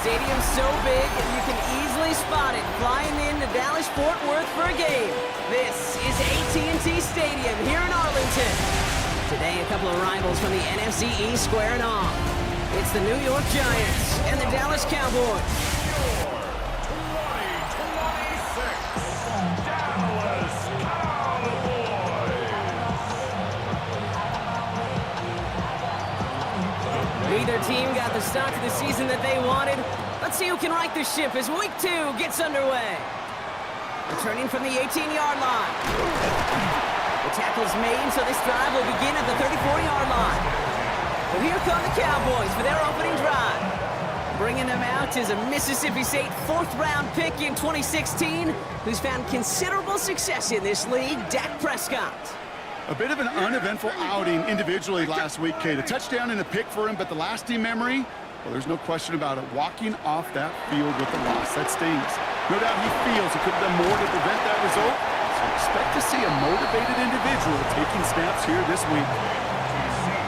stadium's so big, you can easily spot it flying into Dallas-Fort Worth for a game. This is AT&T Stadium here in Arlington. Today, a couple of rivals from the NFC East squaring off. It's the New York Giants and the Dallas Cowboys. Neither team got the start to the season that they wanted. Let's see who can right the ship as Week 2 gets underway. Returning from the 18-yard line. The tackle's made, so this drive will begin at the 34-yard line. But here come the Cowboys for their opening drive. Bringing them out is a Mississippi State fourth-round pick in 2016, who's found considerable success in this league, Dak Prescott. A bit of an uneventful outing individually last week, Kate. A touchdown and a pick for him, but the lasting memory, well, there's no question about it. Walking off that field with the loss, that stings. No doubt he feels he could have done more to prevent that result. So expect to see a motivated individual taking snaps here this week.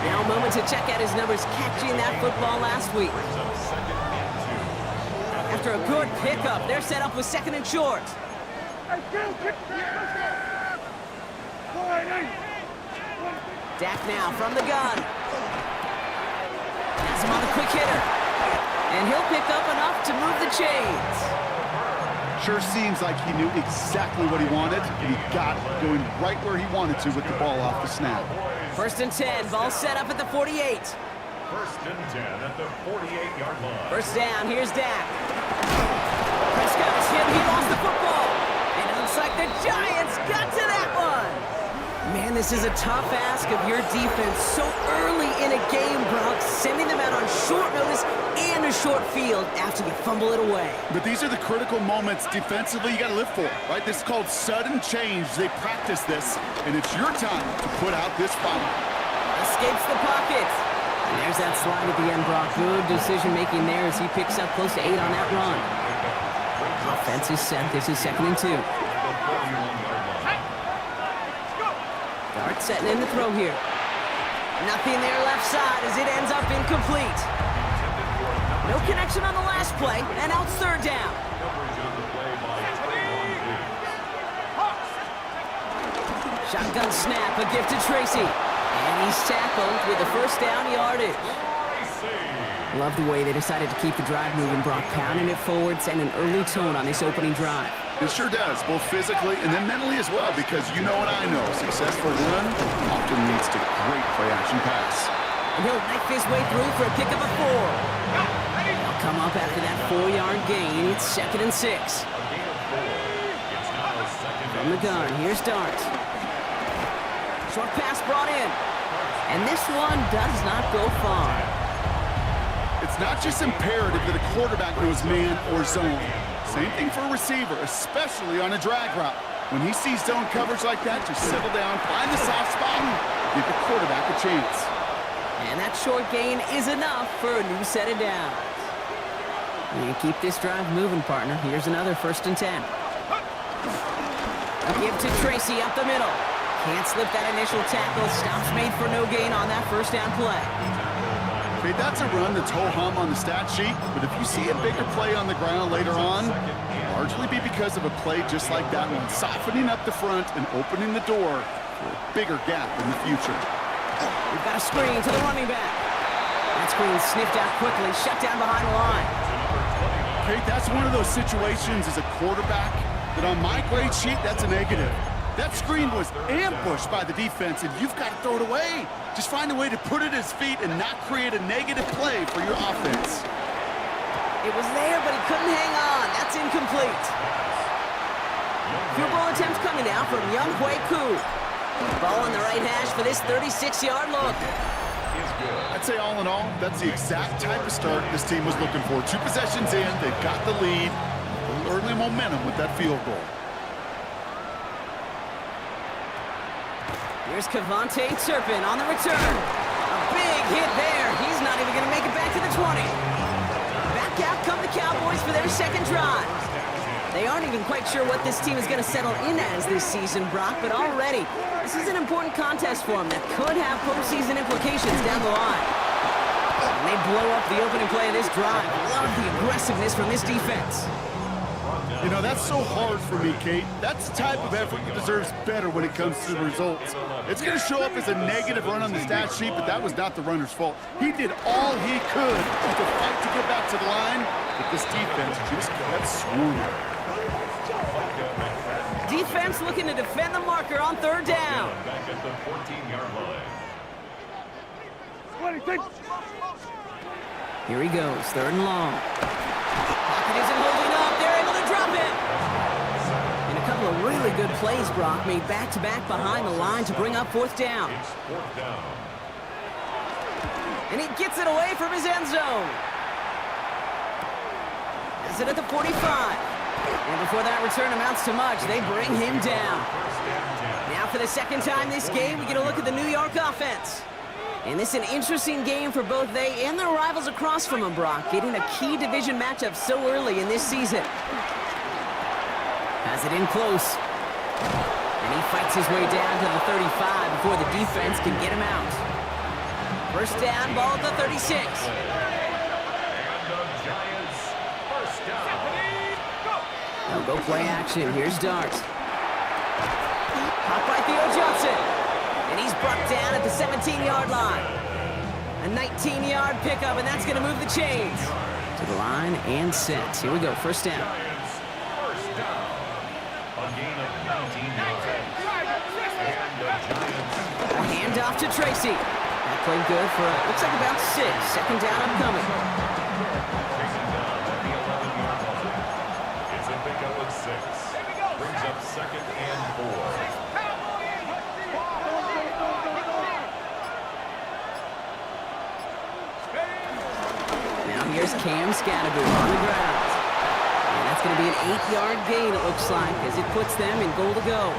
Now a moment to check out his numbers catching that football last week. After a good pickup, they're set up with second and short. Dak now from the gun. That's him on the quick hitter. And he'll pick up enough to move the chains. Sure seems like he knew exactly what he wanted, and he got it going right where he wanted to with the ball off the snap. First and 10, ball set up at the 48. First and 10 at the 48-yard line. First down, here's Dak. Prescott is hit, he lost the football. And it looks like the Giants got to that one. Man, this is a tough ask of your defense so early in a game, Brock, sending them out on short notice and a short field after you fumble it away. But these are the critical moments defensively you got to live for, right? This is called sudden change. They practice this, and it's your time to put out this fight. Escapes the pocket. And there's that slide at the end, Brock. Good decision-making there as he picks up close to 8 on that run. Offense is set. This is 2nd and 2. Dart setting in the throw here. Nothing there left side as it ends up incomplete. No connection on the last play, and out third down. Shotgun snap, a gift to Tracy. And he's tackled with the first down yardage. Love the way they decided to keep the drive moving, Brock, pounding it forward, sending an early tone on this opening drive. It sure does, both physically and then mentally as well, because you know what I know. Successful run often leads to great play-action pass. And he'll knife his way through for a pickup of 4. He'll come up after that 4-yard gain. It's 2nd and 6. From the gun, here's Dart. Short pass brought in. And this one does not go far. It's not just imperative that a quarterback knows man or zone. Same thing for a receiver, especially on a drag route. When he sees zone coverage like that, just settle down, find the soft spot, give the quarterback a chance. And that short gain is enough for a new set of downs. You keep this drive moving, partner. Here's another 1st and 10. A give to Tracy up the middle. Can't slip that initial tackle. Stops made for no gain on that first down play. Okay, that's a run that's ho-hum on the stat sheet, but if you see a bigger play on the ground later on, it'll largely be because of a play just like that one, softening up the front and opening the door for a bigger gap in the future. We've got a screen to the running back. That screen sniffed out quickly, shut down behind the line. Okay, that's one of those situations as a quarterback that on my grade sheet, that's a negative. That screen was ambushed by the defense, and you've got to throw it away. Just find a way to put it at his feet and not create a negative play for your offense. It was there, but he couldn't hang on. That's incomplete. Field goal attempt coming now from Young Hui Koo. Ball on the right hash for this 36-yard look. I'd say all in all, that's the exact type of start this team was looking for. 2 possessions in, they've got the lead. Early momentum with that field goal. Here's Kevontae Turpin on the return. A big hit there. He's not even going to make it back to the 20. Back out come the Cowboys for their second drive. They aren't even quite sure what this team is going to settle in as this season, Brock, but already this is an important contest for them that could have postseason implications down the line. And they blow up the opening play of this drive. Love the aggressiveness from this defense. You know, that's so hard for me, Kate. That's the type of effort that deserves better when it comes to the results. It's going to show up as a negative run on the stat sheet, but that was not the runner's fault. He did all he could to fight to get back to the line, but this defense just kept swooning. Defense looking to defend the marker on third down. Back at the 14-yard line. Here he goes, third and long. Pocket isn't holding up. They're able to drop it. And a couple of really good plays, Brock, made back-to-back behind the line to bring up fourth down. It's fourth down. And he gets it away from his end zone. Has it at the 45. And before that return amounts to much, they bring him down. Now for the second time this game, we get a look at the New York offense. And this is an interesting game for both they and their rivals across from them, Brock, getting a key division matchup so early in this season. Has it in close. And he fights his way down to the 35 before the defense can get him out. First down, ball at the 36. And the Giants, first down. They'll go play action. Here's Dart. Hot by Theo Johnson. And he's brought down at the 17-yard line. A 19-yard pickup, and that's going to move the chains. To the line and set. Here we go, first down. Giants, first down. A gain of 19 yards. And the Giants. A handoff to Tracy. That played good for, looks like about 6. Second down upcoming. Chasing down at the 11-yard line. It's a pickup of 6. Brings up second and 4. Here's Cam Scattergood on the ground. And that's going to be an 8-yard gain, it looks like, as it puts them in goal to go.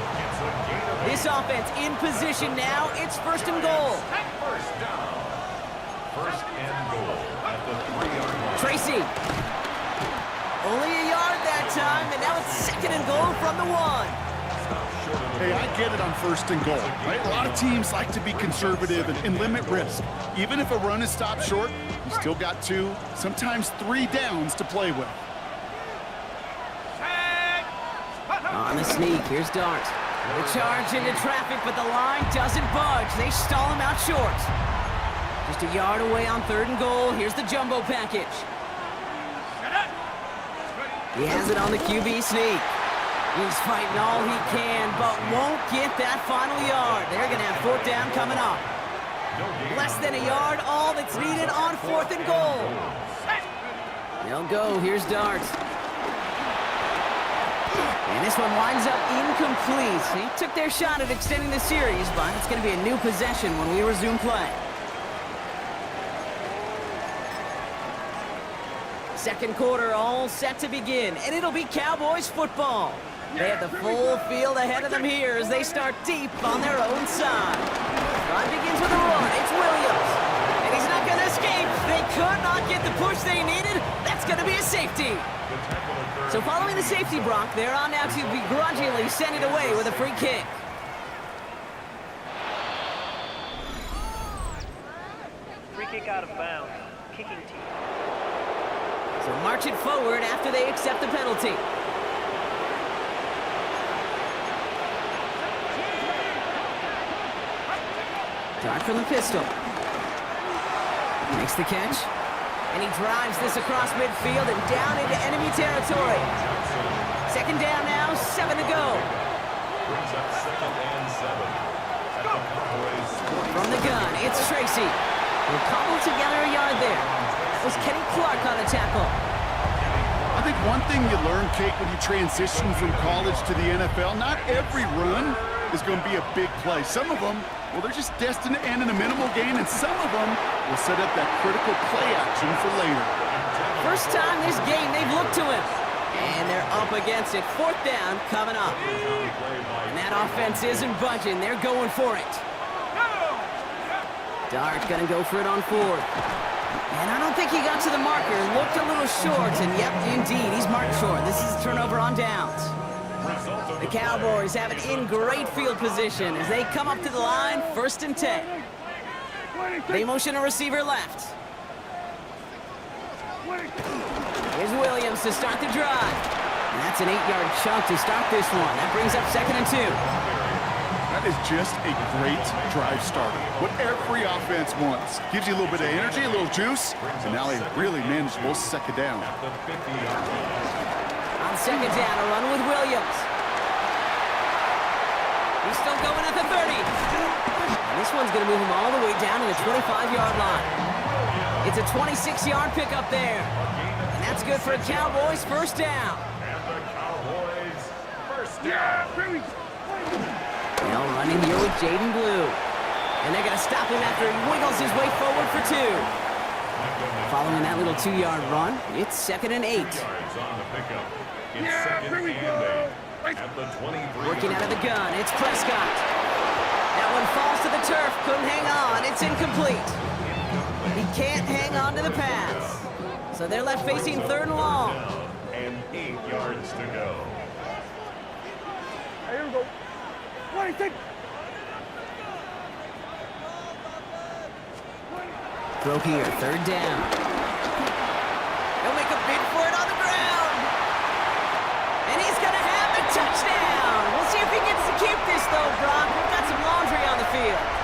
This offense in position now. It's first and goal. First down. First and goal at the 3-yard line. Tracy. Only a yard that time, and now it's second and goal from the 1. Hey, I get it on first and goal, right? A lot of teams like to be conservative and limit risk. Even if a run is stopped short, you still got 2, sometimes 3 downs to play with. On the sneak, here's Dart. The charge into traffic, but the line doesn't budge. They stall him out short. Just a yard away on third and goal. Here's the jumbo package. He has it on the QB sneak. He's fighting all he can, but won't get that final yard. They're going to have fourth down coming up. Less than a yard, all that's needed on fourth and goal. They'll go. Here's Dart. And this one winds up incomplete. He took their shot at extending the series, but it's going to be a new possession when we resume play. Second quarter all set to begin, and it'll be Cowboys football. They have the full field ahead of them here as they start deep on their own side. Drive begins with a run. It's Williams. And he's not going to escape. They could not get the push they needed. That's going to be a safety. So following the safety, Brock, they're on now to begrudgingly send it away with a free kick. Free kick out of bounds. Kicking team. So march it forward after they accept the penalty. Dart from the pistol. Makes the catch. And he drives this across midfield and down into enemy territory. Second down now, 7 to go. Brings up second and 7. At the Cowboys. From the gun, it's Tracy. We'll cobble together a yard there. That was Kenny Clark on the tackle. I think one thing you learn, Kate, when you transition from college to the NFL, not every run is going to be a big play. Some of them, well, they're just destined to end in a minimal gain, and some of them will set up that critical play action for later. First time this game, they've looked to him. And they're up against it. Fourth down coming up. And that offense isn't budging. They're going for it. Dart gonna go for it on fourth. And I don't think he got to the marker. Looked a little short, and yep, indeed, he's marked short. This is a turnover on downs. The Cowboys have it in great field position as they come up to the line, 1st and 10. They motion a receiver left. Here's Williams to start the drive. And that's an 8-yard chunk to start this one. That brings up 2nd and 2. That is just a great drive starter. What every offense wants. Gives you a little bit of energy, a little juice, and now a really manageable 2nd down. On 2nd down, a run with Williams. He's still going at the 30. And this one's going to move him all the way down to the 25-yard line. It's a 26-yard pickup there. And that's good for a Cowboys 1st down. And the Cowboys 1st down. Now running here with Jaden Blue. And they're going to stop him after he wiggles his way forward for 2. Following that little 2-yard run, it's 2nd and 8. Yards on the pickup. It's 2nd and 8. At the 23. Working out of the gun, it's Prescott. That one falls to the turf, couldn't hang on, it's incomplete. He can't hang on to the pass. So they're left facing 3rd and long. And 8 yards to go. Here we go. 26. Throw here, 3rd down. He'll make a bid for it on the ground. And he's going to have the touchdown. We'll see if he gets to keep this, though, Brock. We've got some laundry on the field.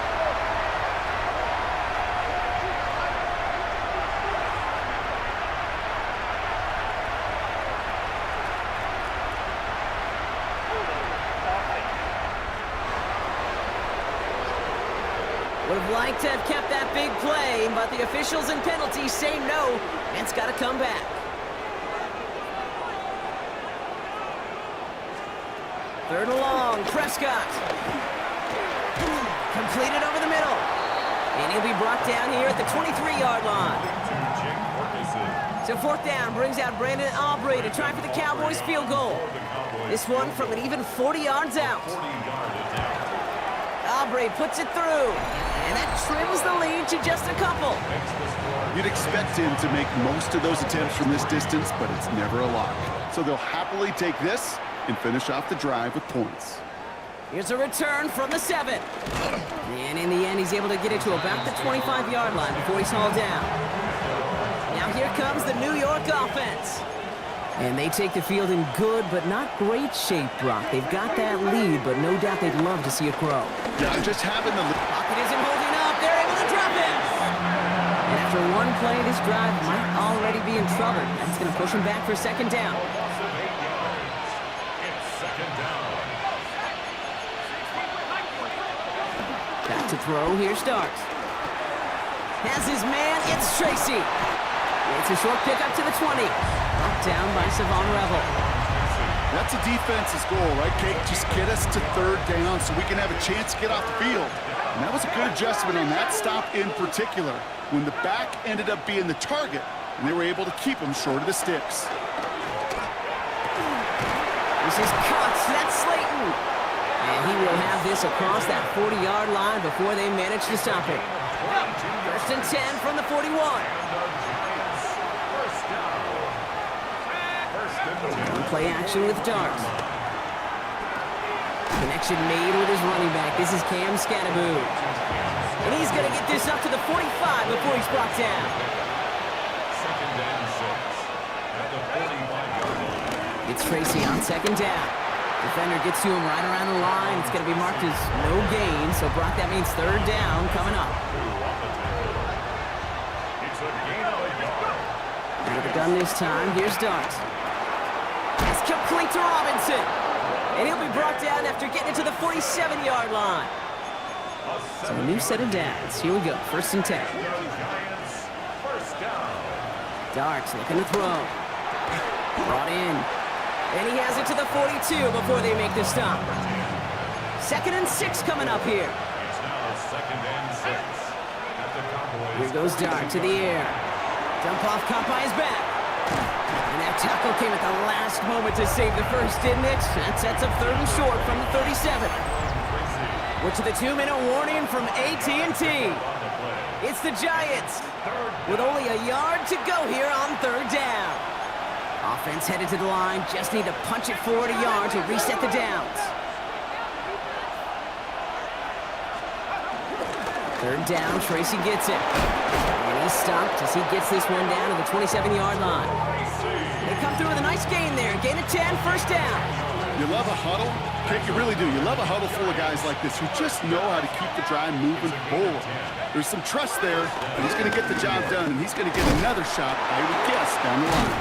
Would have liked to have kept that big play, but the officials and penalties say no, and it's got to come back. Third and long, Prescott. Completed over the middle. And he'll be brought down here at the 23-yard line. So 4th down brings out Brandon Aubrey to try for the Cowboys field goal. This one from an even 40 yards out. Aubrey puts it through. And that trims the lead to just a couple. You'd expect him to make most of those attempts from this distance, but it's never a lock. So they'll happily take this and finish off the drive with points. Here's a return from the 7. And in the end, he's able to get it to about the 25-yard line before he's hauled down. Now here comes the New York offense. And they take the field in good but not great shape, Brock. They've got that lead, but no doubt they'd love to see it grow. Yeah, just having the lead. Pocket isn't holding up. They're able to drop it. And after one play, this drive might already be in trouble. That's going to push him back for 2nd down. Back to throw. Here starts. Has his man. It's Tracy. It's a short pickup to the 20. Knocked down by Savon Revel. That's a defense's goal, right, Kate? Just get us to 3rd down so we can have a chance to get off the field. And that was a good adjustment on that stop in particular, when the back ended up being the target, and they were able to keep him short of the sticks. This is caught. That's Slayton. And he will have this across that 40-yard line before they manage to stop it. 1st and 10 from the 41. Play action with Darts. Connection made with his running back. This is Cam Scattaboo. And he's going to get this up to the 45 before he's brought down. 2nd and 6. At the 45-yard line. It's Tracy on 2nd down. Defender gets to him right around the line. It's going to be marked as no gain. So, Brock, that means 3rd down coming up. It's a gain of a yard. Out of the gun this time. Here's Darts. That's complete to Robinson. And he'll be brought down after getting it to the 47-yard line. So a new set of downs. Here we go. 1st and 10. Giants, 1st down. Darts looking to throw. Brought in. And he has it to the 42 before they make the stop. 2nd and 6 coming up here. It's now 2nd and 6. At the Cowboys. Here goes Dart to the air. Dump off caught by his back. And that tackle came at the last moment to save the first, didn't it? That sets up 3rd and short from the 37. We're to the 2-minute warning from AT&T. It's the Giants with only a yard to go here on 3rd down. Offense headed to the line, just need to punch it forward a yard to reset the downs. Third down, Tracy gets it. And he's stopped as he gets this one down to the 27-yard line. They come through with a nice gain there. Gain of 10, first down. You love a huddle? Kate, you really do. You love a huddle full of guys like this who just know how to keep the drive moving forward. There's some trust there, and he's going to get the job done, and he's going to get another shot, I would guess, down the line.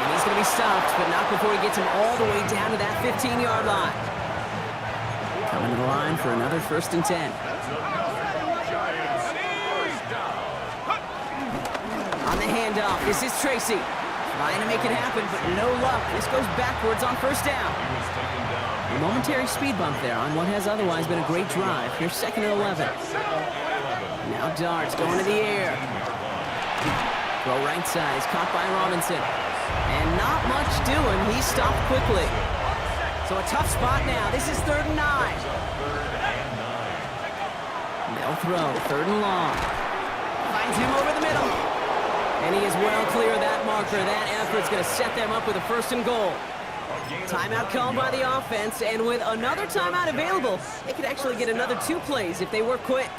And he's going to be stopped, but not before he gets him all the way down to that 15-yard line. Coming to the line for another first and 10. On the handoff, this is Tracy. Trying to make it happen, but no luck. This goes backwards on first down. A momentary speed bump there on what has otherwise been a great drive. Here's second and 11. Now darts going to the air. Throw right side is caught by Robinson. And not much doing. He's stopped quickly. So a tough spot now. This is 3rd and 9. They'll throw. 3rd and long. Finds him over the middle. And he is well clear of that marker. That effort's going to set them up with a 1st and goal. Timeout called by the offense, and with another timeout available, they could actually get another 2 plays if they work quick.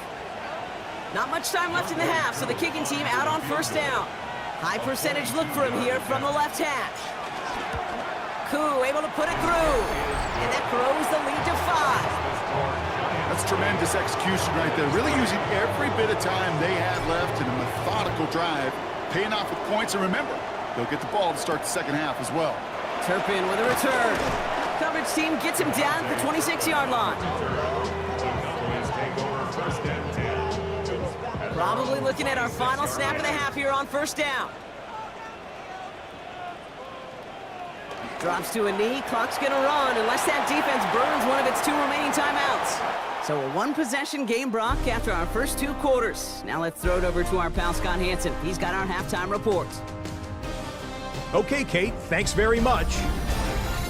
Not much time left in the half, so the kicking team out on first down. High percentage look for him here from the left hash. Koo able to put it through, and that grows the lead to 5. That's tremendous execution right there. Really using every bit of time they had left in a methodical drive, paying off with points. And remember, they'll get the ball to start the second half as well. Turpin with a return. Coverage team gets him down at the 26-yard line. Probably looking at our final snap of the half here on first down. Drops to a knee, clock's gonna run unless that defense burns one of its 2 remaining timeouts. So a 1-possession game, Brock, after our first 2 quarters. Now let's throw it over to our pal Scott Hansen. He's got our halftime report. Okay, Kate, thanks very much.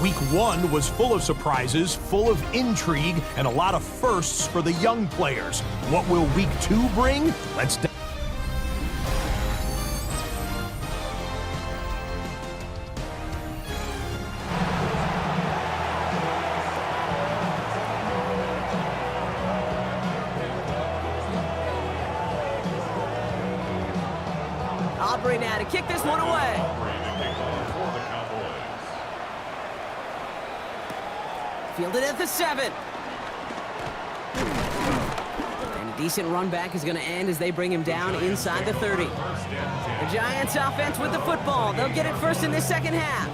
Week 1 was full of surprises, full of intrigue, and a lot of firsts for the young players. What will Week 2 bring? Let's Aubrey now to kick this one away. Fielded at the 7. And a decent run back is going to end as they bring him down inside the 30. The Giants offense with the football. They'll get it first in this second half.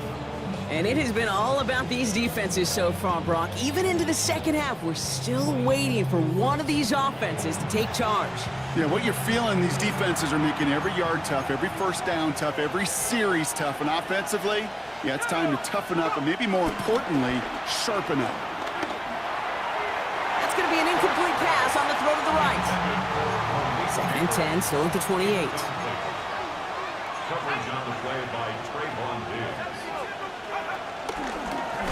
And it has been all about these defenses so far, Brock. Even into the second half, we're still waiting for one of these offenses to take charge. Yeah, what you're feeling, these defenses are making every yard tough, every first down tough, every series tough. And offensively, yeah, it's time to toughen up and maybe more importantly, sharpen up. That's going to be an incomplete pass on the throw to the right. 2nd and 10, still at the 28. Coverage on the play by Trayvon Diggs.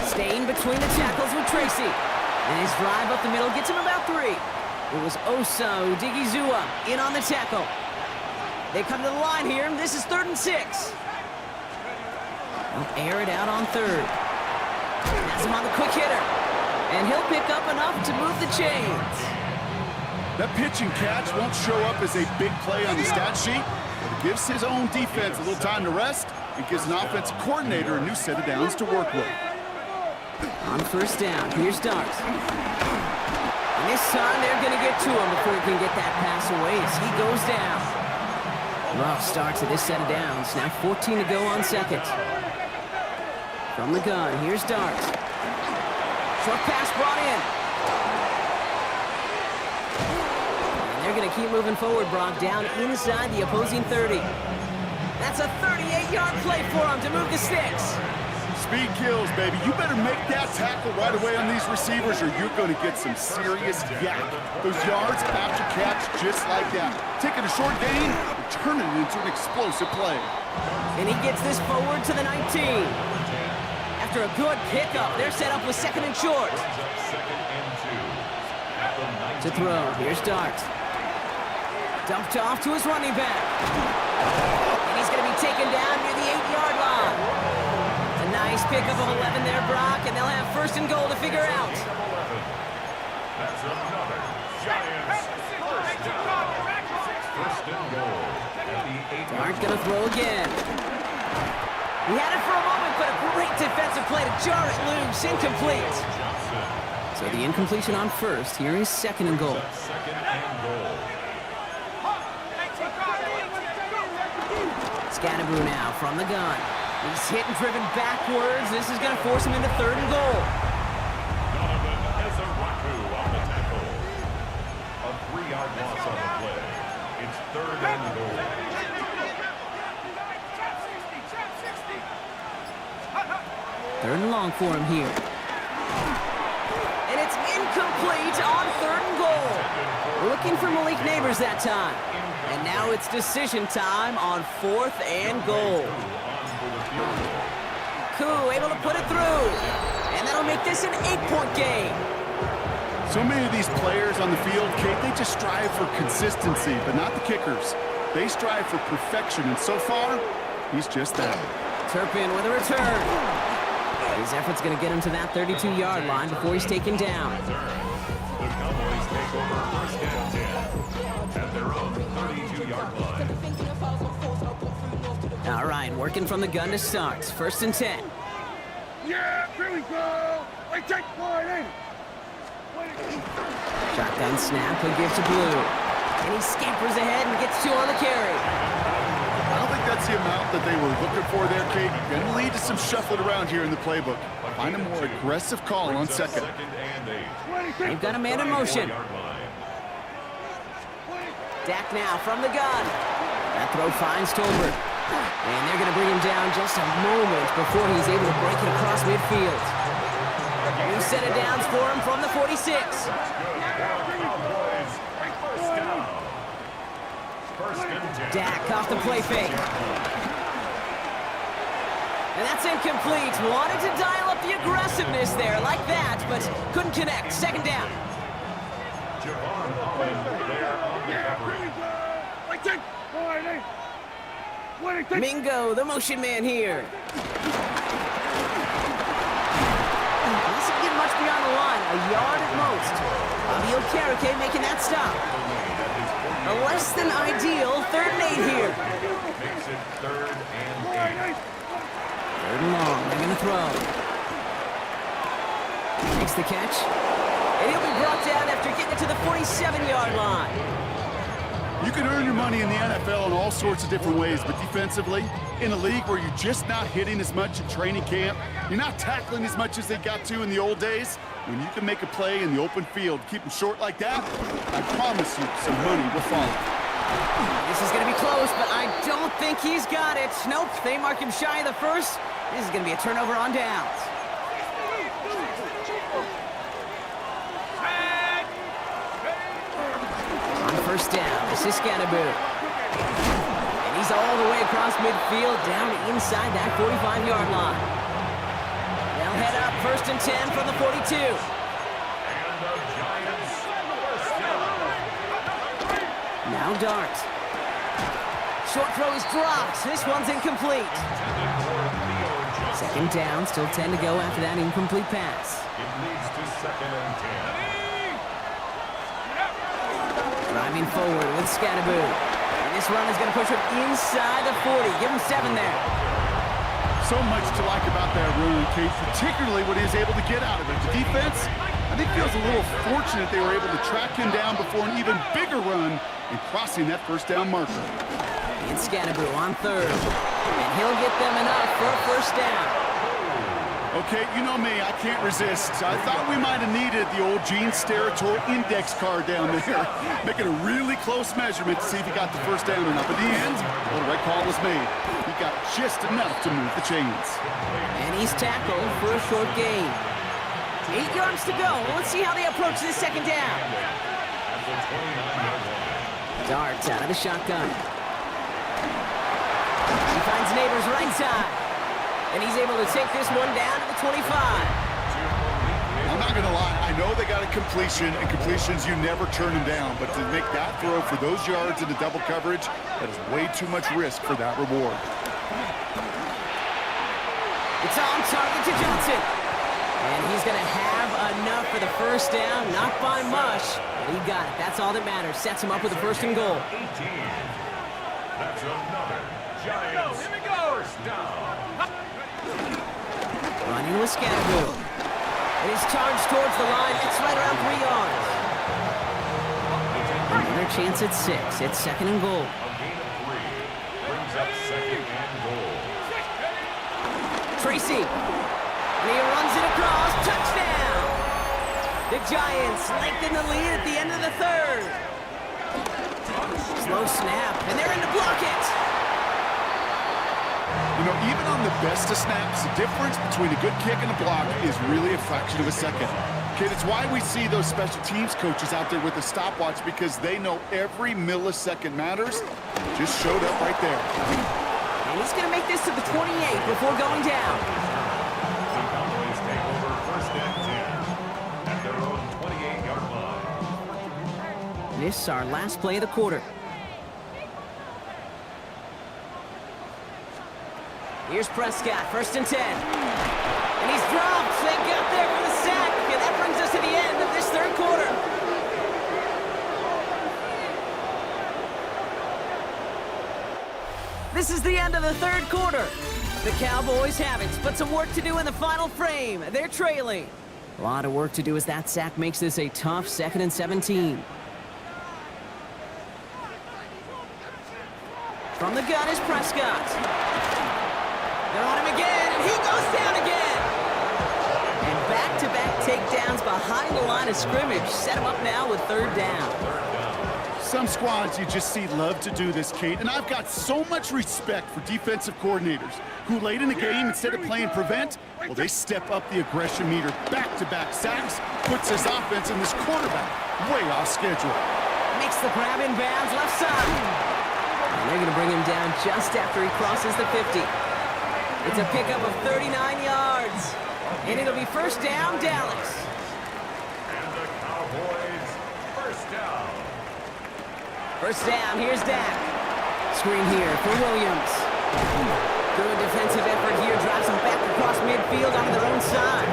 Staying between the tackles with Tracy. And his drive up the middle gets him about 3. It was Osa Odigizua in on the tackle. They come to the line here. This is 3rd and 6. They'll air it out on 3rd. That's him on the quick hitter. And he'll pick up enough to move the chains. That pitch and catch won't show up as a big play on the stat sheet, but it gives his own defense a little time to rest. It gives an offensive coordinator a new set of downs to work with. On first down, here's Darts. And this time they're going to get to him before he can get that pass away as he goes down. Rough start to this set of downs. Now 14 to go on second. From the gun, here's Darts. Short pass brought in. And they're going to keep moving forward, Brock, down inside the opposing 30. That's a 38-yard play for him to move the sticks. Speed kills, baby. You better make that tackle right away on these receivers or you're going to get some serious yak. Those yards after catch just like that. Taking a short gain and turning it into an explosive play. And he gets this forward to the 19. After a good pickup, they're set up with 2nd and short. To throw, here's Dart. Dumped off to his running back. And he's going to be taken down near the 8-yard line. Nice pickup of 11 there, Brock, and they'll have 1st and goal to figure out. That's another Giants first down. Aren't going to throw again. He had it for a moment, but a great defensive play to jar it loose. Incomplete. So the incompletion on first. Here is second and goal. Second and goal. Scatterboo now from the gun. He's hit and driven backwards. This is going to force him into third and goal. Donovan Ezeraku on the tackle. A 3-yard loss on the play. It's third and goal. Third and long for him here. And it's incomplete on third and goal. Looking for Malik Neighbors that time. And now it's decision time on fourth and goal. Koo able to put it through. And that'll make this an 8-point game. So many of these players on the field, Kate, they just strive for consistency, but not the kickers. They strive for perfection, and so far, he's just that. Turpin with a return. His effort's going to get him to that 32-yard line before he's taken down. The Cowboys take over first and 10 at their own 32-yard line. All right, working from the gun to start. First and 10. Yeah, here we go. I take one. Shotgun snap, he'll give to Blue. And he scampers ahead and gets 2 on the carry. I don't think that's the amount that they were looking for there, Kate. Going to lead to some shuffling around here in the playbook. Find a more aggressive call on second. Second and 8. They've got a man in motion. Dak now from the gun. That throw finds Tolbert. And they're going to bring him down just a moment before he's able to break it across midfield. New set of downs for him from the 46. Dak off the play fake. And that's incomplete. Wanted to dial up the aggressiveness there like that, but couldn't connect. Second down. Javon Holland there on the coverage. I take one. Mingo, the motion man here. Doesn't get much beyond the line, a yard at most. Bobby Okereke making that stop. A less than ideal 3rd and 8 here. Makes it 3rd and 8. 3rd and long, they're going to throw. Makes the catch. And he'll be brought down after getting it to the 47-yard line. You can earn your money in the NFL in all sorts of different ways, but defensively, in a league where you're just not hitting as much in training camp, you're not tackling as much as they got to in the old days, when you can make a play in the open field, keep them short like that, I promise you some money will follow. This is going to be close, but I don't think he's got it. Nope, they mark him shy of the first. This is going to be a turnover on downs. On first down, this is Scatterboo. And he's all the way across midfield, down inside that 45-yard line. They'll head up first and 10 from the 42. And the Giants first down. Now Dart. Short throw is dropped. This one's incomplete. Second down, still 10 to go after that incomplete pass. It leads to second and 10. Driving forward with Scatterboo. And this run is going to push him inside the 40. Give him 7 there. So much to like about that run, Kate, particularly what he was able to get out of it. The defense, I think, feels a little fortunate they were able to track him down before an even bigger run and crossing that first down marker. And Scatterboo on 3rd. And he'll get them enough for a first down. Okay, you know me, I can't resist. I thought we might have needed the old Gene Steratore index card down there, making a really close measurement to see if he got the first down or not. But in the end, well, the right call was made. He got just enough to move the chains. And he's tackled for a short gain. 8 yards to go. Let's see how they approach this second down. Dart out of the shotgun. He finds Neighbors right side. And he's able to take this one down to the 25. I'm not going to lie. I know they got a completion, and completions, you never turn them down. But to make that throw for those yards into double coverage, that is way too much risk for that reward. It's on target to Johnson. And he's going to have enough for the first down. Not by much, but he got it. That's all that matters. Sets him up with a first and goal. That's another Giants first down. Running with Scattergood. It is charged towards the line. It's right around 3 yards. Another chance at 6. It's second and goal. A gain of 3 brings up second and goal. Tracy. And he runs it across. Touchdown! The Giants lengthen the lead at the end of the third. Slow snap, and they're in to block it. You know, even on the best of snaps, the difference between a good kick and a block is really a fraction of a second. Kid, it's why we see those special teams coaches out there with a stopwatch, because they know every millisecond matters. Just showed up right there. And he's going to make this to the 28 before going down. The Cowboys take over first and 10 at their own 28-yard line. This is our last play of the quarter. Here's Prescott, first and 10. And he's dropped. Thank God there for the sack. And that brings us to the end of this third quarter. This is the end of the third quarter. The Cowboys have it, but some work to do in the final frame. They're trailing. A lot of work to do as that sack makes this a tough 2nd and 17. From the gun is Prescott. They're on him again, and he goes down again. And back-to-back takedowns behind the line of scrimmage set him up now with third down. Some squads you just see love to do this, Kate, and I've got so much respect for defensive coordinators who late in the game, instead of playing prevent, well, they step up the aggression meter. Back-to-back sacks puts this offense and this quarterback way off schedule. Makes the grab in bounds left side. And they're going to bring him down just after he crosses the 50. It's a pickup of 39 yards. And it'll be first down, Dallas. And the Cowboys first down. First down, here's Dak. Screen here for Williams. Good defensive effort here, drives them back across midfield onto their own side.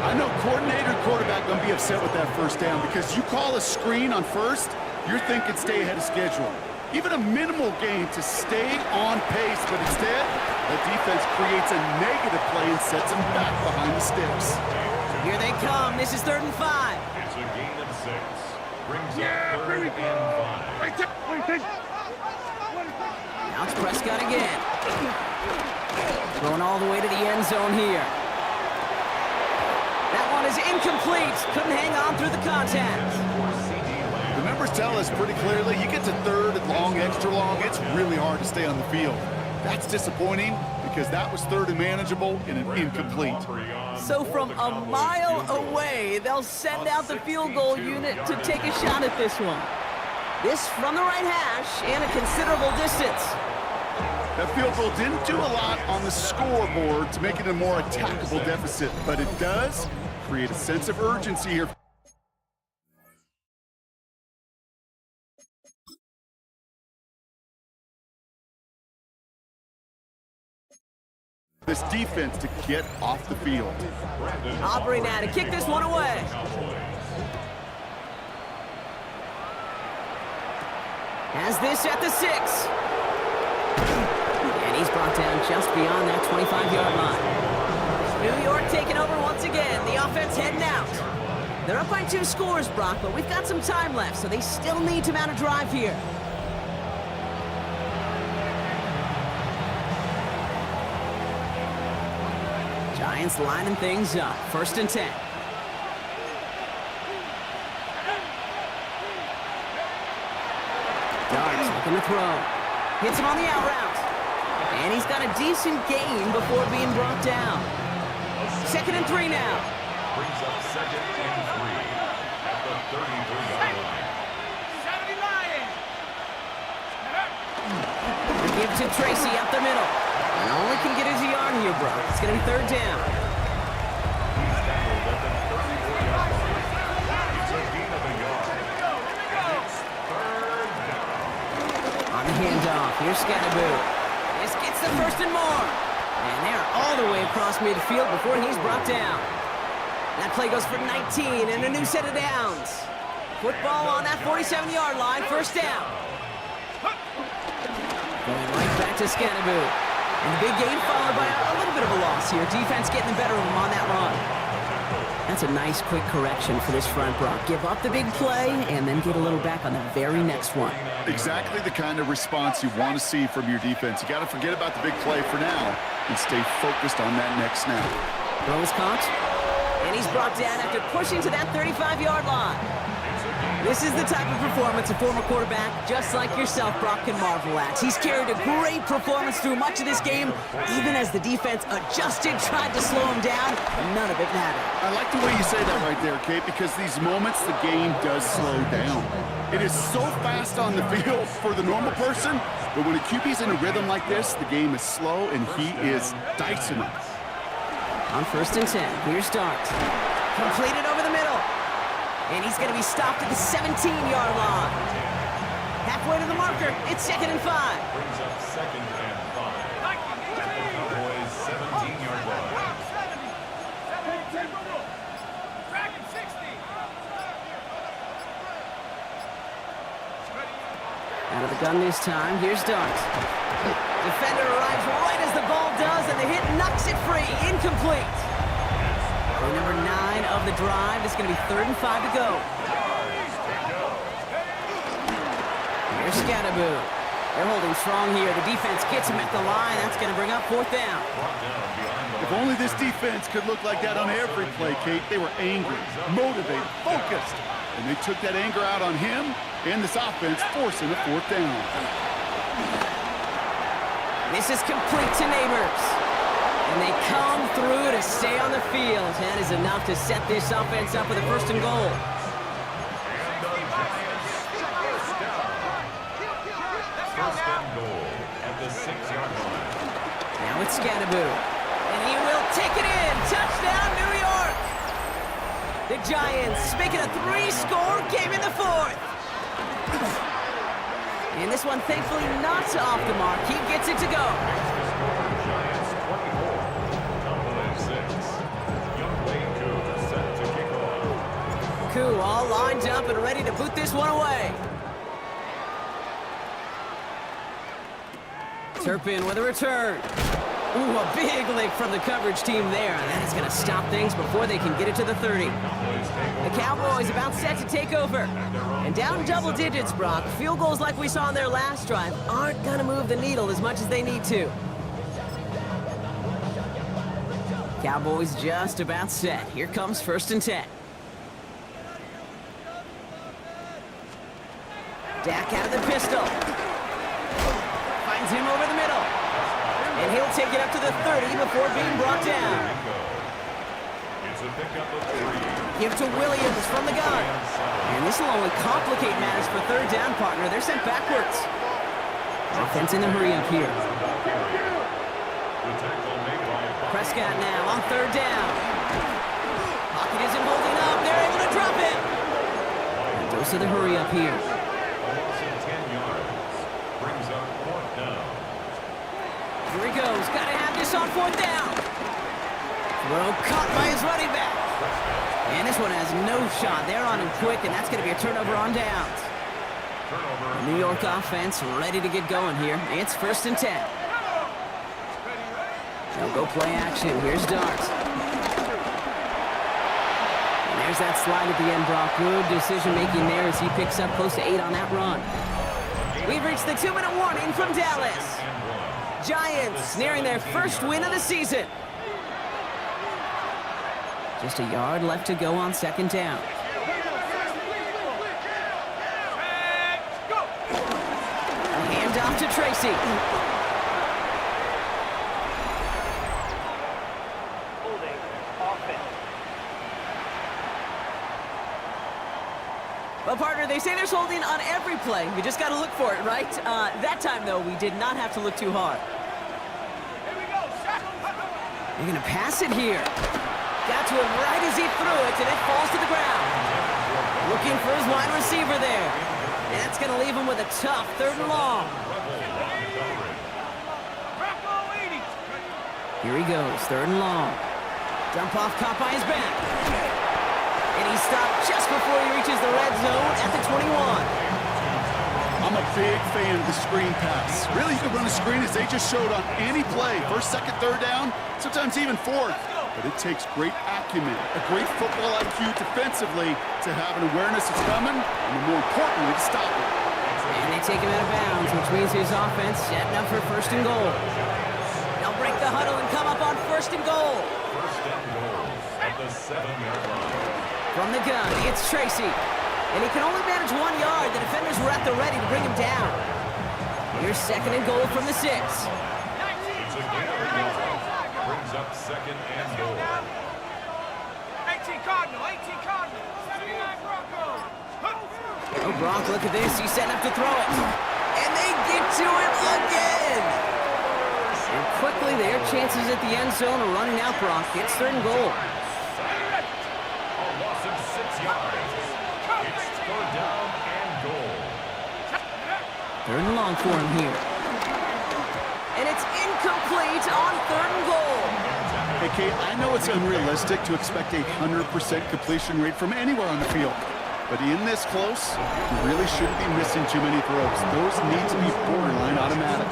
I know coordinator and quarterback going to be upset with that first down, because you call a screen on first, you're thinking stay ahead of schedule. Even a minimal gain to stay on pace, but instead, the defense creates a negative play and sets them back behind the sticks. Here they come. This is 3rd and 5. It's a gain of 6. Brings up 3rd and 5. Now it's Prescott again. Going all the way to the end zone here. That one is incomplete. Couldn't hang on through the contact. The numbers tell us pretty clearly, you get to 3rd and long, extra long, it's really hard to stay on the field. That's disappointing, because that was 3rd and manageable and an incomplete. So from a mile away, they'll send out the field goal unit to take a shot at this one. This from the right hash and a considerable distance. That field goal didn't do a lot on the scoreboard to make it a more attackable deficit, but it does create a sense of urgency here. This defense to get off the field. Aubrey now to kick this one away. Has this at the 6. And he's brought down just beyond that 25-yard line. New York taking over once again. The offense heading out. They're up by 2 scores, Brock, but we've got some time left, so they still need to mount a drive here. Giants lining things up. 1st and 10. Darts looking to throw. Hits him on the out route. And he's got a decent gain before being brought down. 2nd and 3 now. Brings up 2nd and 3 at the 33-yard line. The give to Tracy up the middle. And only can get his yard here, bro. It's going to be 3rd down. He's tackled at the 34-yard line. It's a gain of a yard. And it's 3rd down. On the handoff, here's Scattergood. This gets the 1st and more. And they're all the way across midfield before he's brought down. That play goes for 19 and a new set of downs. Football on that 47-yard line, 1st down. Going right back to Scannaboo. And the big gain followed by a little bit of a loss here. Defense getting the better of him on that run. That's a nice quick correction for this front, Brock. Give up the big play and then get a little back on the very next one. Exactly the kind of response you want to see from your defense. You got to forget about the big play for now and stay focused on that next snap. Throw is caught. And he's brought down after pushing to that 35-yard line. This is the type of performance a former quarterback, just like yourself, Brock, can marvel at. He's carried a great performance through much of this game, even as the defense adjusted, tried to slow him down. None of it mattered. I like the way you say that right there, Kate, because these moments the game does slow down. It is so fast on the field for the normal person, but when a QB's in a rhythm like this, the game is slow and he is dicing it. On 1st and 10, here's Dart. Completed over the middle. And he's going to be stopped at the 17-yard line. Halfway to the marker, it's 2nd and 5. Brings up 2nd and 5. The Cowboys 17-yard line. Out of the gun this time, here's Dart. Defender arrives right as the ball does, and the hit knocks it free. Incomplete. Play number 9 of the drive. It's going to be 3rd and 5 to go. Here's Scannaboo. They're holding strong here. The defense gets him at the line. That's going to bring up 4th down. If only this defense could look like that on every play, Kate. They were angry, motivated, focused. And they took that anger out on him and this offense, forcing a 4th down. This is complete to Neighbors. And they come through to stay on the field. That is enough to set this offense up with a 1st and goal. First and goal at the 6-yard line. Now it's Scannaboo. And he will take it in. Touchdown, New York. The Giants making a 3-score game in the 4th. And this one, thankfully, not off the mark. He gets it to go. Giants 24, Cowboys 6. Young Wayne Koo set to kick off. Koo all lined up and ready to boot this one away. Turpin with a return. Ooh, a big lick from the coverage team there. And that is going to stop things before they can get it to the 30. The Cowboys about set to take over. And down double digits, Brock. Field goals like we saw on their last drive aren't going to move the needle as much as they need to. Cowboys just about set. Here comes 1st and 10. Dak out of the pistol. Finds him over the middle. And he'll take it up to the 30 before being brought down. It's a pickup of 3. Give to Williams from the gun. And this will only complicate matters for 3rd down, partner. They're sent backwards. Offense in the hurry up here. Prescott now on 3rd down. Pocket isn't holding up. They're able to drop it. And dose of the hurry up here. Here he goes. Got to have this on 4th down. Throw caught by his running back. And this one has no shot. They're on him quick, and that's going to be a turnover on downs. The New York offense ready to get going here. It's 1st and 10. They'll go play action. Here's Dart. And there's that slide at the end, Brock. Good decision-making there as he picks up close to 8 on that run. We've reached the 2-minute warning from Dallas. Giants nearing their 1st win of the season. Just a yard left to go on 2nd down. A handoff to Tracy. Holding offense. Well, partner, they say there's holding on every play. We just got to look for it, right? That time, though, we did not have to look too hard. They're going to pass it here. Got to him right as he threw it, and it falls to the ground. Looking for his wide receiver there. And that's going to leave him with a tough 3rd and long. Here he goes, 3rd and long. Dump off caught by his back. And he stopped just before he reaches the red zone at the 21. I'm I'm a big fan of the screen pass. Really, you can run a screen as they just showed on any play. First, second, third down, sometimes even fourth. But it takes great acumen, a great football IQ defensively to have an awareness it's coming, and more importantly, to stop it. And they take him out of bounds, which means his offense setting up for first and goal. They'll break the huddle and come up on first and goal. First and goal at the 7-yard line. From the gun, it's Tracy. And he can only manage 1 yard. The defenders were at the ready to bring him down. Here's second and goal from the 6. It's a gain of a yard. Brings up second and goal. 18 Cardinal, 18 Cardinal. 79 Broncos. Oh, Gronk, look at this. He's setting up to throw it. And they get to him again. And quickly, their chances at the end zone are running out, Gronk. It's third and goal. A loss of 6 yards. It's third down and goal. Third and long for him here. And it's incomplete on third and goal. Hey, Kate, I know it's unrealistic to expect a 100% completion rate from anywhere on the field. But in this close, you really shouldn't be missing too many throws. Those need to be borderline automatic.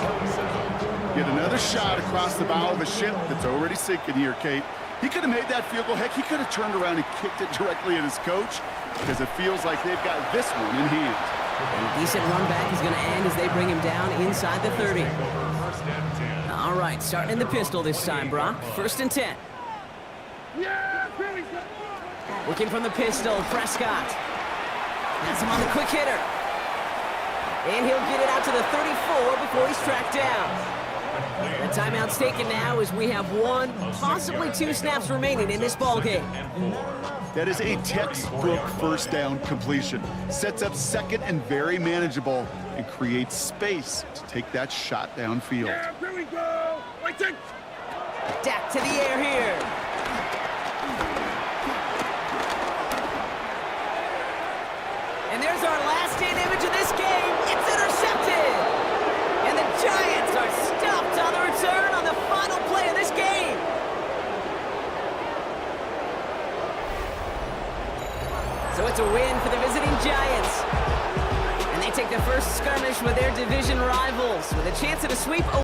Get another shot across the bow of a ship that's already sinking here, Kate. He could have made that field goal. Heck, he could have turned around and kicked it directly at his coach because it feels like they've got this one in hand. A decent run back is going to end as they bring him down inside the 30. First and 10. All right, starting in the pistol this time, Brock. First and 10. Yeah, Billy. Looking from the pistol, Prescott. That's him on the quick hitter. And he'll get it out to the 34 before he's tracked down. The timeout's taken now as we have 1, possibly 2 snaps remaining in this ball game. That is a textbook first down completion. Sets up second and very manageable and creates space to take that shot downfield. Yeah, here we go. Waiting. Dak to the air here. And there's our last in image of this game. It's intercepted. And the Giants are stopped on the return on the final play of this game. So it's a win for the visiting Giants. And they take the first skirmish with their division rivals with a chance at a sweep.